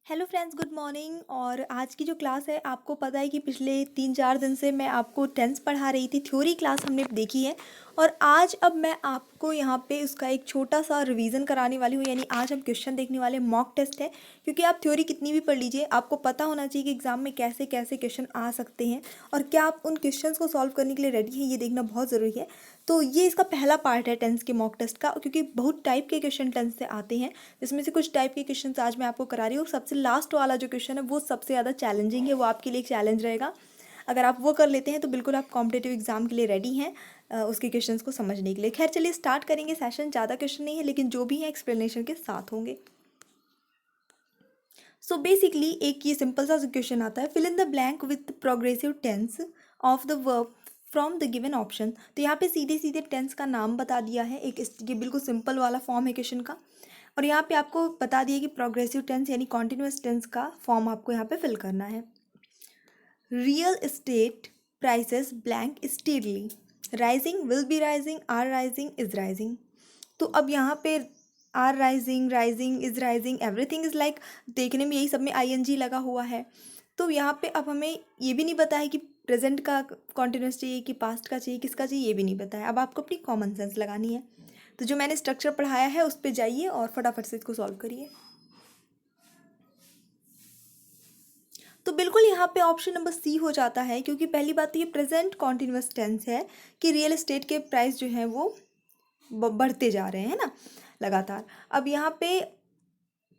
Hello friends, good morning. और आज की जो क्लास है, आपको पता है कि पिछले 3-4 दिन से मैं आपको टेंस पढ़ा रही थी। थ्योरी क्लास हमने देखी है और आज अब मैं आपको यहाँ पे उसका एक छोटा सा रिवीजन कराने वाली हूँ। यानी आज हम क्वेश्चन देखने वाले, मॉक टेस्ट है। क्योंकि आप थ्योरी कितनी भी पढ़ लीजिए, आपको पता होना चाहिए कि एग्जाम में कैसे कैसे क्वेश्चन आ सकते हैं और क्या आप उन क्वेश्चंस को सॉल्व करने के लिए रेडी हैं, ये देखना बहुत ज़रूरी है। तो ये इसका पहला पार्ट है टेंस के मॉक टेस्ट का, क्योंकि बहुत टाइप के क्वेश्चन टेंस से आते हैं, जिसमें से कुछ टाइप के क्वेश्चन आज मैं आपको करा रही हूँ। सबसे लास्ट वाला जो क्वेश्चन है वो सबसे ज़्यादा चैलेंजिंग है, वो आपके लिए एक चैलेंज रहेगा। अगर आप वो कर लेते हैं तो बिल्कुल आप कॉम्पिटेटिव एग्जाम के लिए रेडी हैं उसके क्वेश्चंस को समझने के लिए। खैर चलिए स्टार्ट करेंगे सेशन। ज़्यादा क्वेश्चन नहीं है, लेकिन जो भी है एक्सप्लेनेशन के साथ होंगे। सो बेसिकली एक ये सिंपल सा क्वेश्चन आता है, fill in the blank with progressive tense of the verb from the given option. तो यहाँ पे सीधे सीधे टेंस का नाम बता दिया है। ये बिल्कुल सिंपल वाला फॉर्म है क्वेश्चन का। और यहाँ पे आपको बता दिया कि प्रोग्रेसिव टेंस यानी कॉन्टिन्यूस टेंस का फॉर्म आपको यहाँ पे फिल करना है। Real estate prices blank steadily, rising, will be rising, are rising, is rising. तो अब यहाँ पे are rising, rising, is rising, everything is like, देखने में यही सब में आईएनजी लगा हुआ है। तो यहाँ पे अब हमें ये भी नहीं पता है कि प्रेजेंट का कॉन्टिन्यूस चाहिए कि पास्ट का चाहिए, किसका चाहिए, ये भी नहीं पता है। अब आपको अपनी कॉमन सेंस लगानी है। तो जो मैंने स्ट्रक्चर पढ़ाया है उस पर जाइए और फटाफट से इसको सॉल्व करिए। तो बिल्कुल यहाँ पे ऑप्शन नंबर सी हो जाता है, क्योंकि पहली बात तो ये प्रेजेंट कॉन्टिन्यूस टेंस है कि रियल एस्टेट के प्राइस जो हैं वो बढ़ते जा रहे हैं ना लगातार। अब यहाँ पे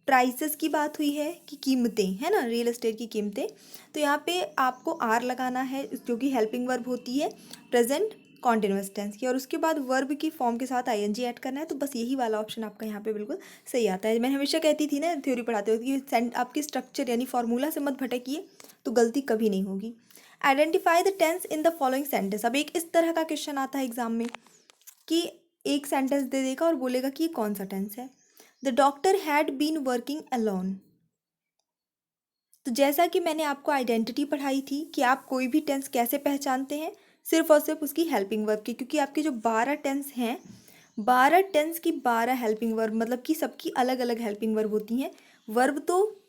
प्राइसेस की बात हुई है कि कीमतें, है ना, रियल एस्टेट की कीमतें। तो यहाँ पे आपको आर लगाना है, जो कि हेल्पिंग वर्ब होती है प्रेजेंट कॉन्टिन्यूस टेंस की, और उसके बाद वर्ब की फॉर्म के साथ आईएनजी ऐड करना है। तो बस यही वाला ऑप्शन आपका यहाँ पे बिल्कुल सही आता है। मैं हमेशा कहती थी ना थ्योरी पढ़ाते हुए कि आपकी स्ट्रक्चर यानी फॉर्मूला से मत भटकिए, तो गलती कभी नहीं होगी। Identify the tense in the following sentence. अब एक इस तरह का क्वेश्चन आता है एग्जाम में कि एक सेंटेंस दे देगा और बोलेगा कि कौन सा टेंस है। The doctor had been working alone. तो जैसा कि मैंने आपको आइडेंटिटी पढ़ाई थी कि आप कोई भी टेंस कैसे पहचानते हैं, सिर्फ और सिर्फ उसकी हेल्पिंग वर्ब की, क्योंकि आपके जो 12 टेंस हैं, 12 टेंस की 12 हेल्पिंग वर्ब, मतलब कि सबकी अलग अलग हेल्पिंग वर्ब होती हैं। वर्ब तो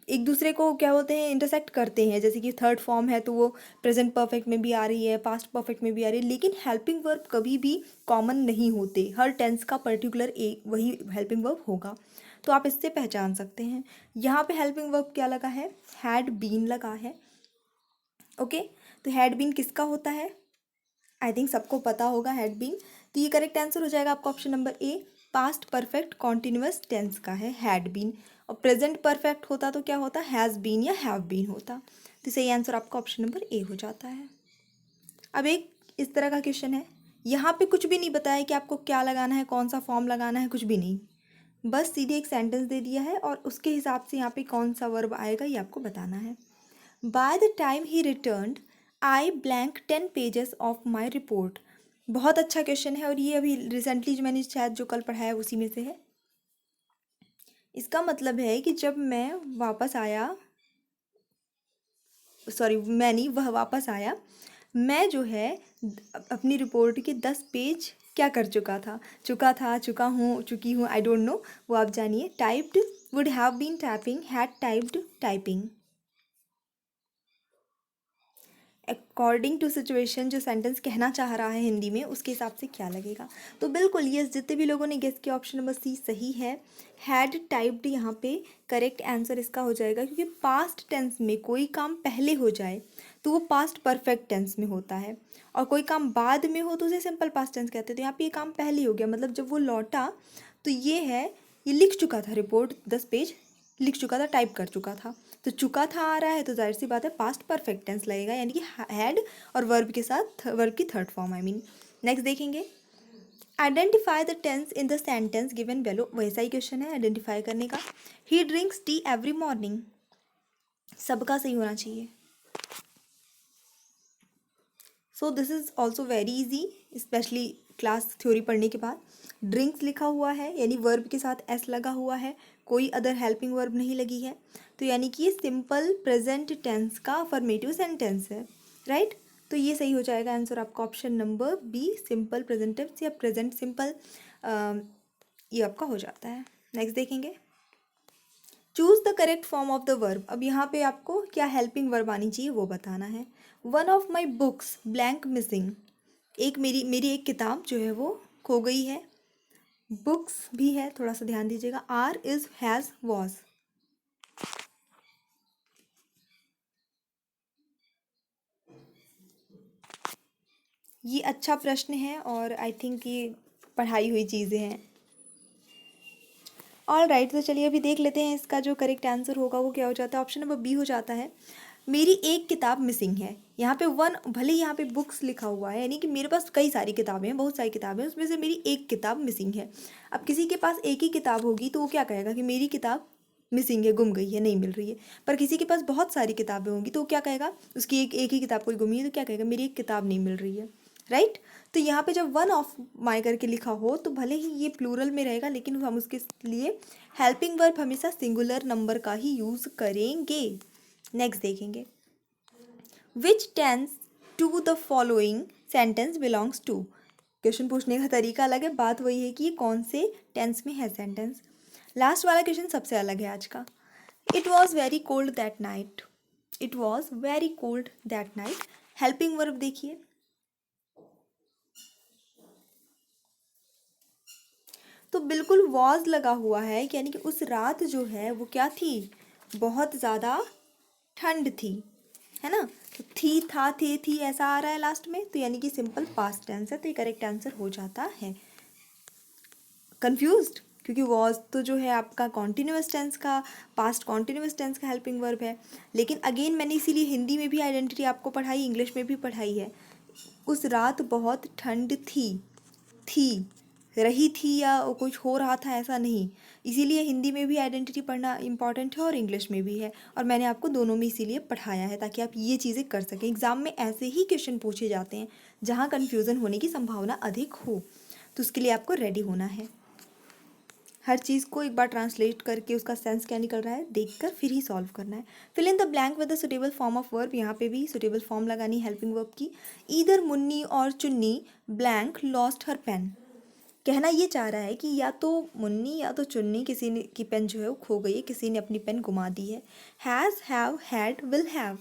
एक दूसरे को क्या बोलते हैं, इंटरसेक्ट करते हैं। जैसे कि थर्ड फॉर्म है तो वो प्रेजेंट परफेक्ट में भी आ रही है, पास्ट परफेक्ट में भी आ रही है, लेकिन हेल्पिंग वर्ब कभी भी कॉमन नहीं होते। हर टेंस का पर्टिकुलर एक वही हेल्पिंग वर्ब होगा। तो आप इससे पहचान सकते हैं। यहाँ पे हेल्पिंग वर्ब क्या लगा है, हैड बीन लगा है। ओके, तो हैड बीन किसका होता है, आई थिंक सबको पता होगा हैड बीन। तो ये करेक्ट आंसर हो जाएगा आपका option number A. Past perfect continuous tense का है हैड बीन। और प्रेजेंट परफेक्ट होता तो क्या होता, हैज़ बीन या हैव बीन होता। तो सही आंसर आपका ऑप्शन नंबर ए हो जाता है। अब एक इस तरह का क्वेश्चन है, यहाँ पे कुछ भी नहीं बताया कि आपको क्या लगाना है, कौन सा फॉर्म लगाना है, कुछ भी नहीं। बस सीधे एक सेंटेंस दे दिया है और उसके हिसाब से यहाँ पे कौन सा वर्ब आएगा ये आपको बताना है। By the time he returned I blank 10 pages of my report. बहुत अच्छा क्वेश्चन है और ये अभी रिसेंटली जो मैंने शायद जो कल पढ़ाया उसी में से है। इसका मतलब है कि जब मैं वापस आया, सॉरी मैं नहीं, वह वापस आया, मैं जो है अपनी रिपोर्ट के 10 पेज क्या कर चुका हूँ, चुकी हूँ, आई डोंट नो, वो आप जानिए। Typed, would have been typing, had typed, typing. According to situation जो सेंटेंस कहना चाह रहा है हिंदी में, उसके हिसाब से क्या लगेगा। तो बिल्कुल ये जितने भी लोगों ने गेस किया ऑप्शन नंबर सी सही है। हैड टाइप्ड यहाँ पे करेक्ट आंसर इसका हो जाएगा, क्योंकि पास्ट टेंस में कोई काम पहले हो जाए तो वो पास्ट परफेक्ट टेंस में होता है, और कोई काम बाद में हो तो उसे सिंपल पास्ट टेंस कहते हैं। तो यहाँ पे ये काम पहले हो गया, मतलब जब वो लौटा तो ये है, ये लिख चुका था रिपोर्ट, 10 पेज लिख चुका था, टाइप कर चुका था। तो चुका था आ रहा है तो जाहिर सी बात है पास्ट परफेक्ट टेंस लगेगा, यानी कि हैड और वर्ब के साथ वर्ब की third form, I mean. Next देखेंगे, identify the tense in the sentence given below. वैसा ही क्वेश्चन है आइडेंटिफाई करने का। He drinks tea every morning, सबका सही होना चाहिए। So this is also very easy, specially class theory पढ़ने के बाद। ड्रिंक्स लिखा हुआ है यानी वर्ब के साथ एस लगा हुआ है, कोई अदर हेल्पिंग वर्ब नहीं लगी है, तो यानी कि ये सिंपल प्रेजेंट टेंस का अफर्मेटिव सेंटेंस है, राइट। तो ये सही हो जाएगा आंसर आपका option number B, simple present tense या प्रेजेंट सिंपल, ये आपका हो जाता है। नेक्स्ट देखेंगे, choose the correct form of the verb. अब यहाँ पे आपको क्या हेल्पिंग वर्ब आनी चाहिए वो बताना है। One of my books blank missing, एक मेरी मेरी एक किताब जो है वो खो गई है। बुक्स भी है, थोड़ा सा ध्यान दीजिएगा। Are is has was. ये अच्छा प्रश्न है और आई थिंक ये पढ़ाई हुई चीज़ें हैं। ऑल राइट, तो चलिए अभी देख लेते हैं इसका जो करेक्ट आंसर होगा वो क्या हो जाता है। ऑप्शन नंबर बी हो जाता है, मेरी एक किताब मिसिंग है। यहाँ पे वन, भले ही यहाँ पे बुक्स लिखा हुआ है, यानी कि मेरे पास कई सारी किताबें हैं, बहुत सारी किताबें हैं, उसमें से मेरी एक किताब मिसिंग है। अब किसी के पास एक ही किताब होगी तो वो क्या कहेगा कि मेरी किताब मिसिंग है, गुम गई है, नहीं मिल रही है। पर किसी के पास बहुत सारी किताबें होंगी तो वो क्या कहेगा, उसकी एक एक ही किताब कोई गुमी है तो क्या कहेगा, मेरी एक किताब नहीं मिल रही है। राइट। तो यहाँ पे जब वन ऑफ माई करके लिखा हो तो भले ही ये प्लूरल में रहेगा, लेकिन हम उसके लिए हेल्पिंग वर्ब हमेशा सिंगुलर नंबर का ही यूज़ करेंगे। नेक्स्ट देखेंगे, which tense to the following sentence belongs to. Question पूछने का तरीका अलग है, बात वही है कि ये कौन से टेंस में है सेंटेंस। लास्ट वाला क्वेश्चन सबसे अलग है आज का। It was very cold that night, it was very cold that night. Helping verb देखिए, तो बिल्कुल वॉज लगा हुआ है, यानी कि उस रात जो है वो क्या थी, बहुत ज़्यादा ठंड थी, है ना। तो थी, था, थे, थी ऐसा आ रहा है लास्ट में, तो यानी कि सिंपल पास्ट टेंस है, तो ये करेक्ट आंसर हो जाता है। कंफ्यूज्ड, क्योंकि वॉज तो जो है आपका कॉन्टिन्यूस टेंस का, पास्ट कॉन्टिन्यूस टेंस का हेल्पिंग वर्ब है। लेकिन अगेन मैंने इसीलिए हिंदी में भी आइडेंटिटी आपको पढ़ाई, इंग्लिश में भी पढ़ाई है। उस रात बहुत ठंड थी रही थी या कुछ हो रहा था ऐसा नहीं। इसीलिए हिंदी में भी आइडेंटिटी पढ़ना इंपॉर्टेंट है और इंग्लिश में भी है, और मैंने आपको दोनों में इसीलिए पढ़ाया है ताकि आप ये चीज़ें कर सकें। एग्ज़ाम में ऐसे ही क्वेश्चन पूछे जाते हैं जहाँ कन्फ्यूज़न होने की संभावना अधिक हो, तो उसके लिए आपको रेडी होना है। हर चीज़ को एक बार ट्रांसलेट करके उसका सेंस क्या निकल रहा है देखकर फिर ही सॉल्व करना है। Fill in the blank with the suitable form of verb, यहाँ पे भी सुटेबल फॉर्म लगानी हेल्पिंग वर्ब की। ईदर मुन्नी और Chunni blank lost her pen. कहना ये चाह रहा है कि या तो मुन्नी या तो चुन्नी किसी ने की पेन जो है वो खो गई है, किसी ने अपनी पेन गुमा दी है। Has, have, had, will have.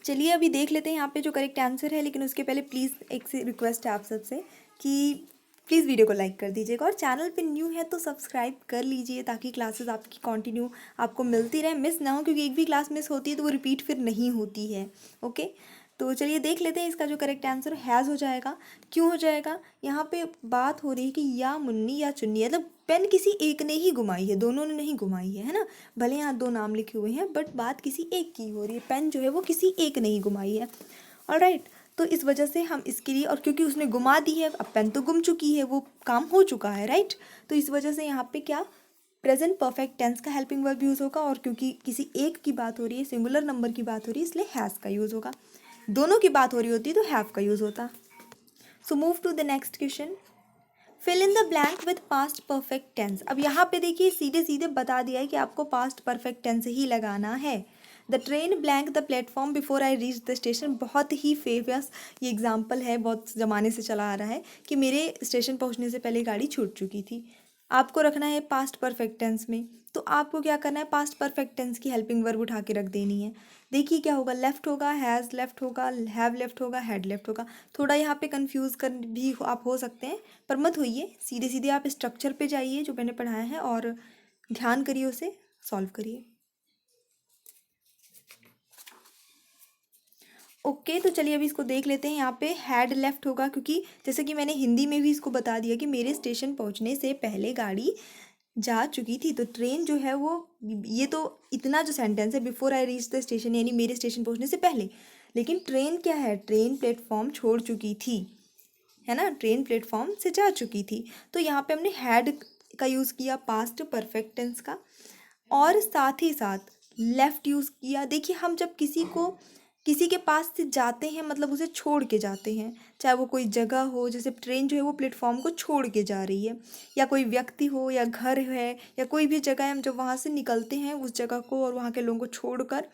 चलिए अभी देख लेते हैं यहाँ पे जो करेक्ट आंसर है, लेकिन उसके पहले प्लीज़ एक से रिक्वेस्ट है आप सबसे कि प्लीज़ वीडियो को लाइक कर दीजिएगा, और चैनल पे न्यू है तो सब्सक्राइब कर लीजिए ताकि क्लासेस आपकी कंटिन्यू आपको मिलती रहे, मिस ना हो, क्योंकि एक भी क्लास मिस होती है तो वो रिपीट फिर नहीं होती है। ओके, तो चलिए देख लेते हैं इसका जो करेक्ट आंसर हैज़ हो जाएगा। क्यों हो जाएगा, यहाँ पे बात हो रही है कि या मुन्नी या चुन्नी, मतलब पेन किसी एक ने ही घुमाई है, दोनों ने नहीं घुमाई है ना। भले यहाँ दो नाम लिखे हुए हैं बट बात किसी एक की हो रही है, पेन जो है वो किसी एक ने ही घुमाई है। ऑलराइट, तो इस वजह से हम इसके लिए, और क्योंकि उसने घुमा दी है, अब पेन तो गुम चुकी है, वो काम हो चुका है, राइट। तो इस वजह से यहाँ पे क्या, प्रेजेंट परफेक्ट टेंस का हेल्पिंग वर्ब यूज़ होगा, और क्योंकि किसी एक की बात हो रही है, सिंगुलर नंबर की बात हो रही है, इसलिए हैज़ का यूज़ होगा। दोनों की बात हो रही होती तो हैव का यूज़ होता। So move to the next question, fill in the blank with past perfect tense. अब यहाँ पे देखिए सीधे सीधे बता दिया है कि आपको पास्ट परफेक्ट टेंस ही लगाना है। The train blank the platform before I reach the station, बहुत ही फेमस ये एग्जाम्पल है, बहुत ज़माने से चला आ रहा है कि मेरे स्टेशन पहुँचने से पहले गाड़ी छूट चुकी थी। आपको रखना है पास्ट परफेक्ट टेंस में, तो आपको क्या करना है, पास्ट परफेक्ट टेंस की हेल्पिंग वर्ब उठा के रख देनी है। देखिए क्या होगा, लेफ्ट होगा, हैज़ लेफ्ट होगा, हैव लेफ्ट होगा, हैड लेफ्ट होगा। थोड़ा यहाँ पे कंफ्यूज कर भी आप हो सकते हैं, पर मत होइए, सीधे सीधे आप स्ट्रक्चर पे जाइए जो मैंने पढ़ाया है और ध्यान करिए, उसे सॉल्व करिए। ओके, तो चलिए अभी इसको देख लेते हैं। यहाँ पे हैड लेफ्ट होगा, क्योंकि जैसे कि मैंने हिंदी में भी इसको बता दिया कि मेरे स्टेशन पहुँचने से पहले गाड़ी जा चुकी थी, तो ट्रेन जो है वो, ये तो इतना जो सेंटेंस है, before I reach the station यानी मेरे स्टेशन पहुंचने से पहले, लेकिन ट्रेन क्या है, ट्रेन प्लेटफॉर्म छोड़ चुकी थी, है ना, ट्रेन प्लेटफॉर्म से जा चुकी थी। तो यहाँ पे हमने हैड का यूज़ किया पास्ट परफेक्ट टेंस का, और साथ ही साथ लेफ्ट यूज़ किया। देखिए हम जब किसी के पास से जाते हैं, मतलब उसे छोड़ के जाते हैं, चाहे वो कोई जगह हो, जैसे ट्रेन जो है वो प्लेटफॉर्म को छोड़ के जा रही है, या कोई व्यक्ति हो, या घर है, या कोई भी जगह है, हम जब वहाँ से निकलते हैं उस जगह को और वहाँ के लोगों को छोड़कर,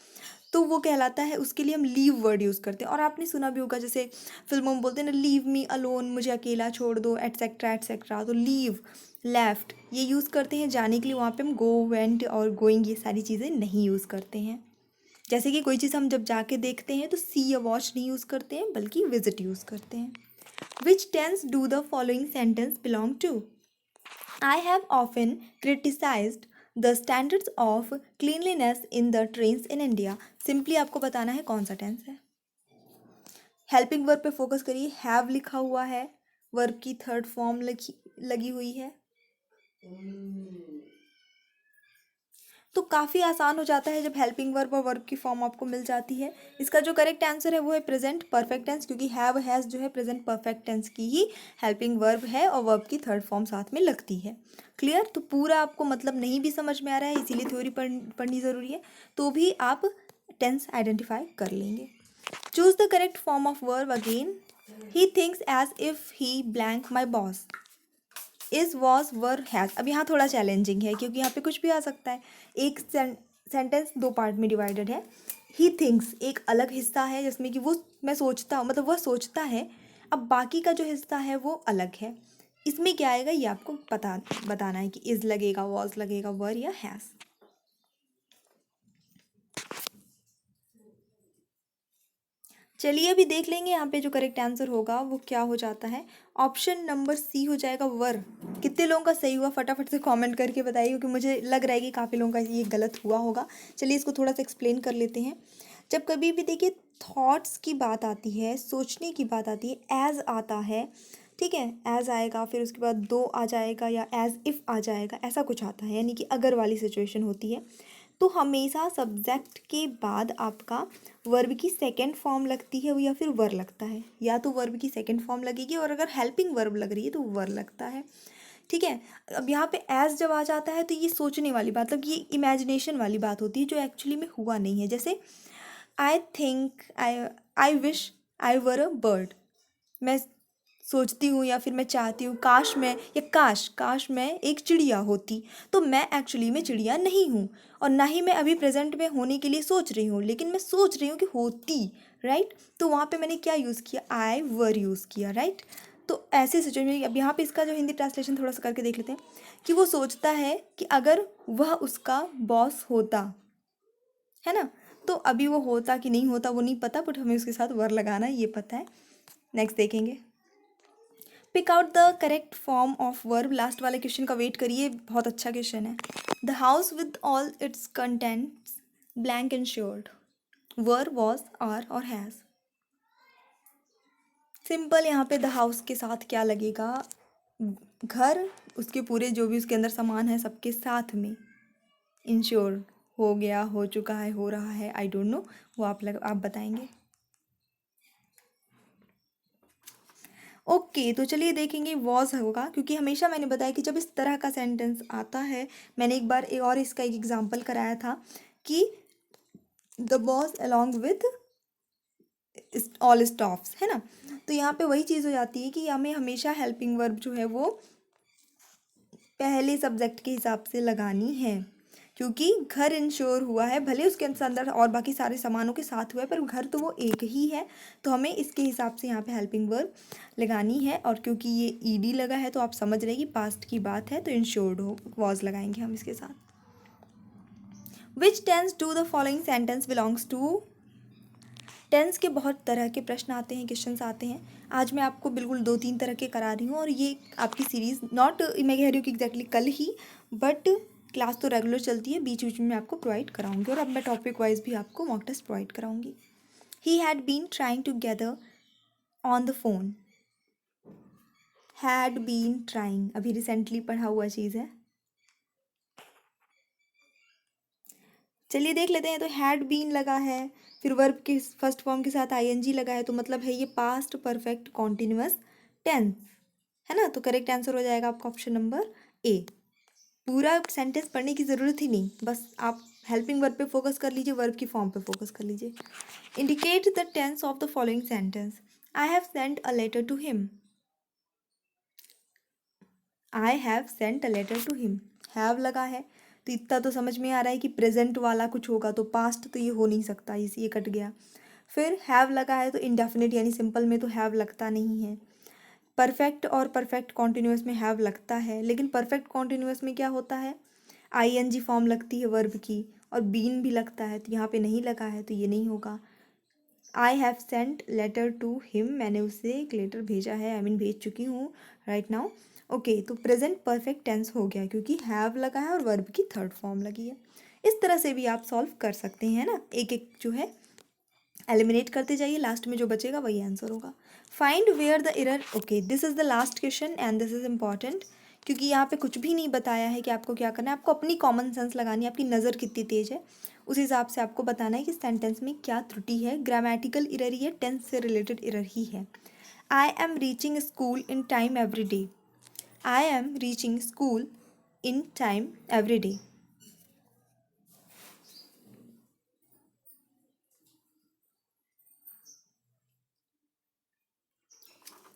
तो वो कहलाता है, उसके लिए हम लीव वर्ड यूज़ करते हैं। और आपने सुना भी होगा जैसे फिल्मों में बोलते हैं ना, लीव मी अलोन, मुझे अकेला छोड़ दो, एटसेट्रा एटसेट्रा। तो लीव, लेफ्ट ये यूज़ करते हैं जाने के लिए, वहाँ पे हम गो, वेंट और गोइंग ये सारी चीज़ें नहीं यूज़ करते हैं। जैसे कि कोई चीज़ हम जब जाके देखते हैं तो सी या वॉच नहीं यूज़ करते हैं, बल्कि विजिट यूज़ करते हैं। Which tense do the following sentence belong to? I have often criticized the standards of cleanliness in the trains in India. Simply आपको बताना है कौन सा टेंस है। हेल्पिंग वर्ब पे फोकस करिए, हैव लिखा हुआ है, वर्ब की थर्ड फॉर्म लगी हुई है, तो काफ़ी आसान हो जाता है जब हेल्पिंग वर्ब और वर्ब की फॉर्म आपको मिल जाती है। इसका जो करेक्ट आंसर है वो है प्रेजेंट परफेक्ट टेंस, क्योंकि हैव हैज़ जो है प्रेजेंट परफेक्ट टेंस की ही हेल्पिंग वर्ब है और वर्ब की थर्ड फॉर्म साथ में लगती है। क्लियर? तो पूरा आपको मतलब नहीं भी समझ में आ रहा है, इसीलिए थ्योरी पढ़नी ज़रूरी है, तो भी आप टेंस आइडेंटिफाई कर लेंगे। Choose the correct form of verb again. He thinks as if he blank my boss. Is, was, were, has. अब यहाँ थोड़ा चैलेंजिंग है क्योंकि यहाँ पे कुछ भी आ सकता है। एक सेंटेंस दो पार्ट में डिवाइडेड है। ही थिंक्स एक अलग हिस्सा है जिसमें कि वो मैं सोचता हूँ, मतलब वह सोचता है। अब बाकी का जो हिस्सा है वो अलग है। इसमें क्या आएगा ये आपको बताना है कि इज लगेगा, वॉज लगेगा, वर या हैज़। चलिए अभी देख लेंगे यहाँ पे जो करेक्ट आंसर होगा वो क्या हो जाता है। ऑप्शन नंबर सी हो जाएगा, वर। कितने लोगों का सही हुआ फटाफट से कमेंट करके बताइए, क्योंकि मुझे लग रहा है कि काफ़ी लोगों का ये गलत हुआ होगा। चलिए इसको थोड़ा सा एक्सप्लेन कर लेते हैं। जब कभी भी देखिए थॉट्स की बात आती है, सोचने की बात आती है, एज आता है, ठीक है, एज आएगा, फिर उसके बाद दो आ जाएगा या एज इफ़ आ जाएगा, ऐसा कुछ आता है, यानी कि अगर वाली सिचुएशन होती है, तो हमेशा सब्जेक्ट के बाद आपका वर्ब की सेकंड फॉर्म लगती है या फिर वर लगता है। या तो वर्ब की सेकंड फॉर्म लगेगी, और अगर हेल्पिंग वर्ब लग रही है तो वर लगता है। ठीक है। अब यहाँ पे एज जब आ जाता है तो ये सोचने वाली बात, मतलब ये इमेजिनेशन वाली बात होती है जो एक्चुअली में हुआ नहीं है। जैसे I think, I wish I were a bird. मैं सोचती हूँ या फिर मैं चाहती हूँ काश मैं, या काश काश मैं एक चिड़िया होती। तो मैं एक्चुअली में चिड़िया नहीं हूँ, और ना ही मैं अभी प्रेजेंट में होने के लिए सोच रही हूँ, लेकिन मैं सोच रही हूँ कि होती। राइट? तो वहाँ पे मैंने क्या यूज़ किया, आई वर यूज़ किया। राइट? तो ऐसे सिचुएशन में अब यहाँ पे इसका जो हिंदी ट्रांसलेशन थोड़ा सा करके देख लेते हैं कि वो सोचता है कि अगर वह उसका बॉस होता, है ना। तो अभी वो होता कि नहीं होता वो नहीं पता, बट हमें उसके साथ वर लगाना है, ये पता है। नेक्स्ट देखेंगे। Pick out the correct form of verb. Last वाले क्वेश्चन का वेट करिए, बहुत अच्छा क्वेश्चन है। The house with all its contents blank insured. Were, was, are और हैज़। सिंपल, यहाँ पे द हाउस के साथ क्या लगेगा, घर, उसके पूरे जो भी उसके अंदर सामान है सबके साथ में इंश्योर हो गया, हो चुका है, हो रहा है, आई डोंट नो, वो आप बताएंगे। ओके तो चलिए देखेंगे वॉज होगा, क्योंकि हमेशा मैंने बताया कि जब इस तरह का सेंटेंस आता है, मैंने एक बार और इसका एक एग्जांपल कराया था कि the boss along with all staffs, है ना। तो यहाँ पे वही चीज़ हो जाती है कि हमें हमेशा हेल्पिंग वर्ब जो है वो पहले सब्जेक्ट के हिसाब से लगानी है, क्योंकि घर इंश्योर हुआ है, भले उसके अंदर और बाकी सारे सामानों के साथ हुआ है, पर घर तो वो एक ही है। तो हमें इसके हिसाब से यहाँ पे हेल्पिंग वर्ब लगानी है, और क्योंकि ये ईडी लगा है तो आप समझ रहे हैं कि पास्ट की बात है, तो इंश्योर्ड हो वॉज लगाएंगे हम इसके साथ। Which tense do the following sentence belongs to. Tense के बहुत तरह के प्रश्न आते हैं, क्वेश्चंस आते हैं। आज मैं आपको बिल्कुल 2-3 तरह के करा रही हूँ, और ये आपकी सीरीज़ नॉट, मैं कह रही हूँ कि एग्जैक्टली कल ही, बट क्लास तो रेगुलर चलती है, बीच बीच में आपको प्रोवाइड कराऊंगी, और अब मैं टॉपिक वाइज भी आपको मॉक टेस्ट प्रोवाइड कराऊंगी। He had been trying together on the phone. Had been trying अभी रिसेंटली पढ़ा हुआ चीज़ है। चलिए देख लेते हैं। तो हैड बीन लगा है, फिर वर्ब के फर्स्ट फॉर्म के साथ आईएनजी लगा है, तो मतलब है ये पास्ट परफेक्ट कॉन्टिन्यूअस टेंस, है ना। तो करेक्ट आंसर हो जाएगा आपका ऑप्शन नंबर ए। पूरा सेंटेंस पढ़ने की ज़रूरत ही नहीं, बस आप हेल्पिंग वर्ब पे फोकस कर लीजिए, वर्ब की फॉर्म पे फोकस कर लीजिए। Indicate the tense of the following sentence. I have sent a letter to him. I have sent a letter to him, have लगा है, तो इतना तो समझ में आ रहा है कि प्रेजेंट वाला कुछ होगा, तो पास्ट तो ये हो नहीं सकता, इस ये कट गया। फिर हैव लगा है तो इंडेफिनिट यानी सिंपल में तो हैव लगता नहीं है। परफेक्ट और परफेक्ट कॉन्टिन्यूअस में हैव लगता है, लेकिन परफेक्ट कॉन्टिन्यूअस में क्या होता है, आईएनजी फॉर्म लगती है वर्ब की, और बीन भी लगता है, तो यहाँ पे नहीं लगा है तो ये नहीं होगा। I have sent letter to him, मैंने उसे एक लेटर भेजा है, आई मीन भेज चुकी हूँ राइट नाउ। ओके, तो प्रेजेंट परफेक्ट टेंस हो गया क्योंकि हैव लगा है और वर्ब की थर्ड फॉर्म लगी है। इस तरह से भी आप सॉल्व कर सकते हैं ना, एक एक जो है एलिमिनेट करते जाइए, लास्ट में जो बचेगा वही आंसर होगा। Find where the error, okay this is the last question and this is important, क्योंकि यहाँ पे कुछ भी नहीं बताया है कि आपको क्या करना है, आपको अपनी कॉमन सेंस लगानी है, आपकी नज़र कितनी तेज है उस हिसाब से आपको बताना है कि सेंटेंस में क्या त्रुटि है। ग्रामेटिकल एरर ही है, टेंस से रिलेटेड एरर ही है। I am reaching school in time every day, I am reaching school in time every day.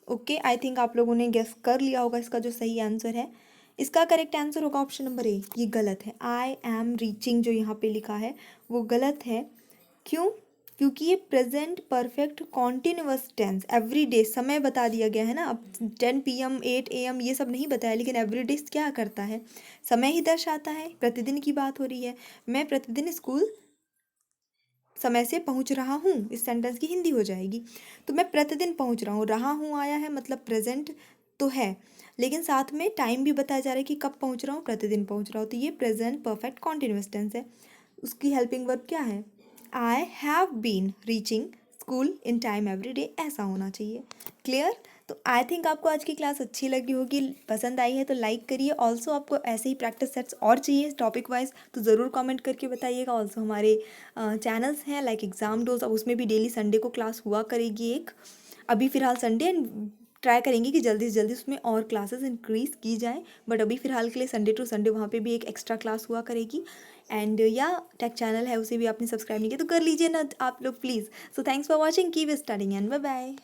Okay, I think आप लोगों ने गेस कर लिया होगा इसका जो सही आंसर है। इसका करेक्ट आंसर होगा ऑप्शन नंबर ए, ये गलत है। आई एम रीचिंग जो यहाँ पे लिखा है वो गलत है। क्यों? क्योंकि ये present perfect continuous tense, every day समय बता दिया गया है ना, अब 10 PM 8 AM ये सब नहीं बताया, लेकिन एवरी डे क्या करता है, समय ही दर्शाता है, प्रतिदिन की बात हो रही है। मैं प्रतिदिन स्कूल समय से पहुंच रहा हूँ, इस सेंटेंस की हिंदी हो जाएगी। तो मैं प्रतिदिन पहुंच रहा हूँ आया है मतलब प्रेजेंट तो है, लेकिन साथ में टाइम भी बताया जा रहा है कि कब पहुंच रहा हूँ, प्रतिदिन पहुंच रहा हूँ, तो ये प्रेजेंट परफेक्ट कॉन्टिन्यूअस टेंस है। उसकी हेल्पिंग वर्ब क्या है, I have been reaching school in time every day, ऐसा होना चाहिए। क्लियर? तो आई थिंक आपको आज की क्लास अच्छी लगी होगी, पसंद आई है तो लाइक करिए। ऑल्सो आपको ऐसे ही प्रैक्टिस सेट्स और चाहिए टॉपिक वाइज तो ज़रूर कमेंट करके बताइएगा। ऑल्सो हमारे चैनल्स हैं लाइक एग्ज़ाम डोज, अब उसमें भी डेली संडे को क्लास हुआ करेगी एक, अभी फ़िलहाल संडे, एंड ट्राई करेंगे कि जल्दी से जल्दी उसमें और क्लासेस इंक्रीज़ की जाएँ, बट अभी फ़िलहाल के लिए संडे टू संडे वहाँ पे भी एक एक्स्ट्रा क्लास हुआ करेगी। एंड या टेक चैनल है उसे भी आपने सब्सक्राइब नहीं किया तो कर लीजिए ना आप लोग please. So thanks for watching, keep studying and bye bye.